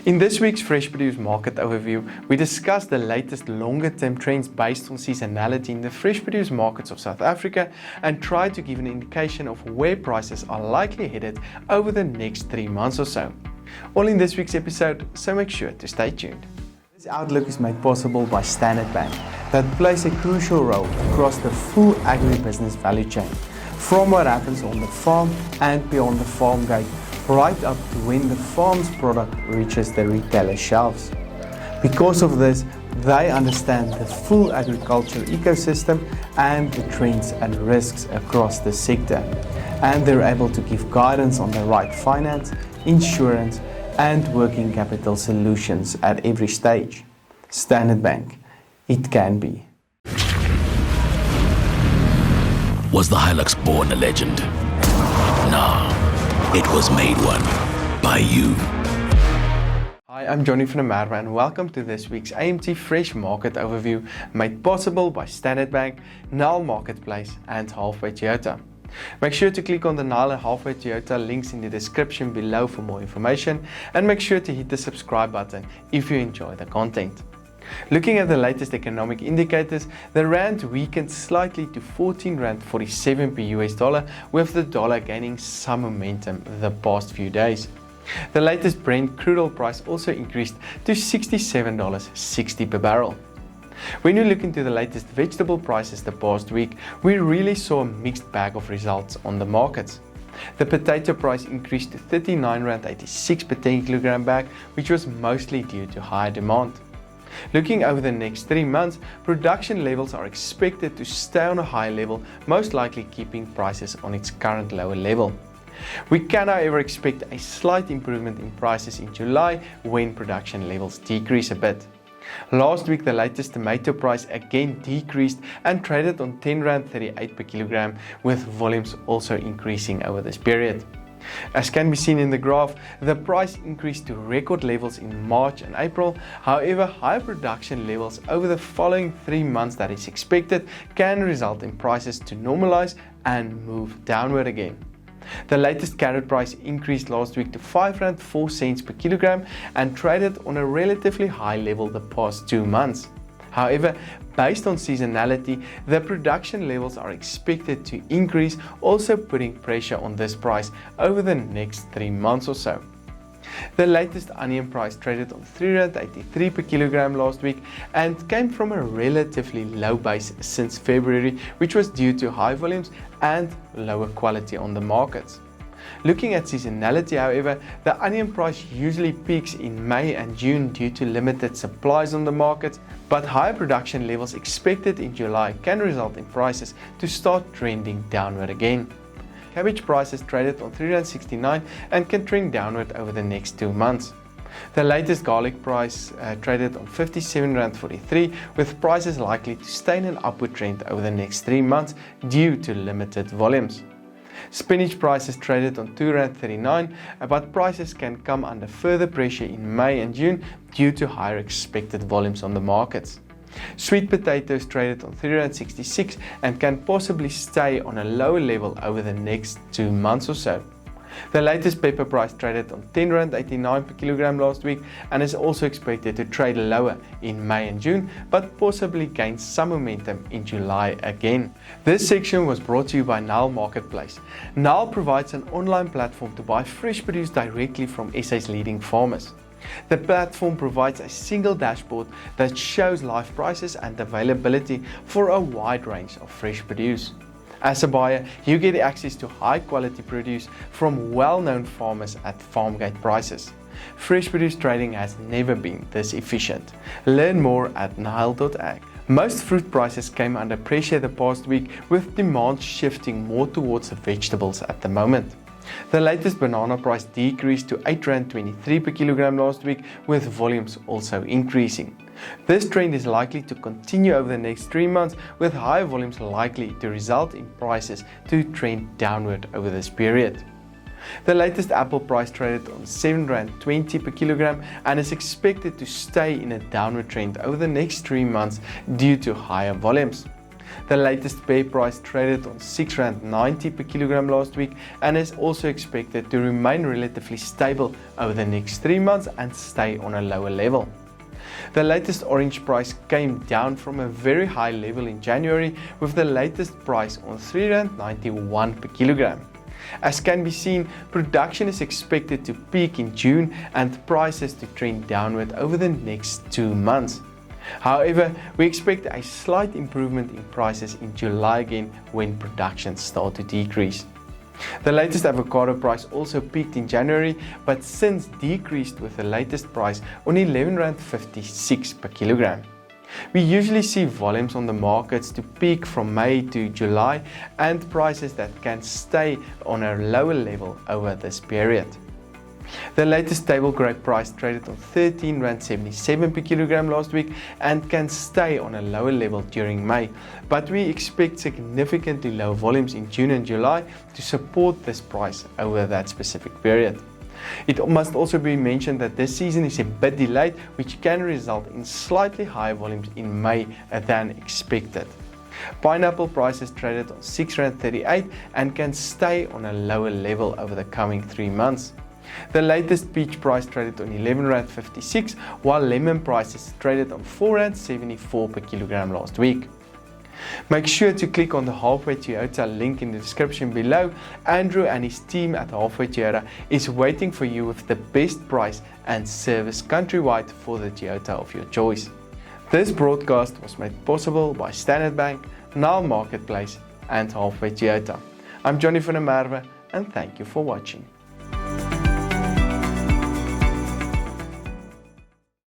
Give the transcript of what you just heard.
In this week's Fresh Produce Market Overview, we discuss the latest longer-term trends based on seasonality in the fresh produce markets of South Africa and try to give an indication of where prices are likely headed over the next 3 months or so. All in this week's episode, so make sure to stay tuned. This outlook is made possible by Standard Bank that plays a crucial role across the full agribusiness value chain, from what happens on the farm and beyond the farm gate, right up to when the farm's product reaches the retailer shelves. Because of this, they understand the full agriculture ecosystem and the trends and risks across the sector, and they're able to give guidance on the right finance, insurance, and working capital solutions at every stage. Standard Bank, it can be. Was the Hilux born a legend? No, it was made one by you. Hi, I'm Johnny van der Merwe and welcome to this week's AMT Fresh Market Overview made possible by Standard Bank, Nile Marketplace and Halfway Toyota. Make sure to click on the Nile and Halfway Toyota links in the description below for more information, and make sure to hit the subscribe button if you enjoy the content. Looking at the latest economic indicators, the rand weakened slightly to 14.47 rand per US dollar, with the dollar gaining some momentum the past few days. The latest Brent crude oil price also increased to $67.60 per barrel. When we look into the latest vegetable prices the past week, we really saw a mixed bag of results on the markets. The potato price increased to 39.86 per 10 kilogram bag, which was mostly due to higher demand. Looking over the next 3 months, production levels are expected to stay on a high level, most likely keeping prices on its current lower level. We can, however, expect a slight improvement in prices in July when production levels decrease a bit. Last week, the latest tomato price again decreased and traded on 10.38 rand per kilogram, with volumes also increasing over this period. As can be seen in the graph, the price increased to record levels in March and April. However, higher production levels over the following 3 months that is expected can result in prices to normalize and move downward again. The latest carrot price increased last week to 5.04 rand per kilogram and traded on a relatively high level the past 2 months. However, based on seasonality, the production levels are expected to increase, also putting pressure on this price over the next 3 months or so. The latest onion price traded on 3.83 rand per kilogram last week and came from a relatively low base since February, which was due to high volumes and lower quality on the markets. Looking at seasonality, however, the onion price usually peaks in May and June due to limited supplies on the market, but higher production levels expected in July can result in prices to start trending downward again. Cabbage prices traded on 3.69 rand and can trend downward over the next 2 months. The latest garlic price traded on 57.43 rand, with prices likely to stay in an upward trend over the next 3 months due to limited volumes. Spinach prices traded on 2.39 rand, but prices can come under further pressure in May and June due to higher expected volumes on the markets. Sweet potatoes traded on 3.66 rand and can possibly stay on a lower level over the next 2 months or so. The latest pepper price traded on 10.89 rand per kilogram last week and is also expected to trade lower in May and June, but possibly gain some momentum in July again. This section was brought to you by Nile Marketplace. Nile provides an online platform to buy fresh produce directly from SA's leading farmers. The platform provides a single dashboard that shows live prices and availability for a wide range of fresh produce. As a buyer, you get access to high quality produce from well-known farmers at farm gate prices. Fresh produce trading has never been this efficient. Learn more at Nile.ag. Most fruit prices came under pressure the past week, with demand shifting more towards vegetables at the moment. The latest banana price decreased to 8.23 rand per kilogram last week, with volumes also increasing. This trend is likely to continue over the next 3 months, with higher volumes likely to result in prices to trend downward over this period. The latest apple price traded on 7.20 rand per kilogram and is expected to stay in a downward trend over the next 3 months due to higher volumes. The latest pear price traded on R6.90 per kilogram last week and is also expected to remain relatively stable over the next 3 months and stay on a lower level. The latest orange price came down from a very high level in January, with the latest price on R3.91 per kilogram. As can be seen, production is expected to peak in June and prices to trend downward over the next 2 months. However, we expect a slight improvement in prices in July again when production starts to decrease. The latest avocado price also peaked in January, but since decreased with the latest price on R11.56 per kilogram. We usually see volumes on the markets to peak from May to July and prices that can stay on a lower level over this period. The latest table grape price traded on R13.77 per kilogram last week and can stay on a lower level during May, but we expect significantly lower volumes in June and July to support this price over that specific period. It must also be mentioned that this season is a bit delayed, which can result in slightly higher volumes in May than expected. Pineapple prices traded on R6.38 and can stay on a lower level over the coming 3 months. The latest peach price traded on R11.56, while lemon prices traded on R4.74 per kilogram last week. Make sure to click on the Halfway Toyota link in the description below. Andrew and his team at Halfway Toyota is waiting for you with the best price and service countrywide for the Toyota of your choice. This broadcast was made possible by Standard Bank, Nile Marketplace and Halfway Toyota. I'm Johnny van der Merwe and thank you for watching.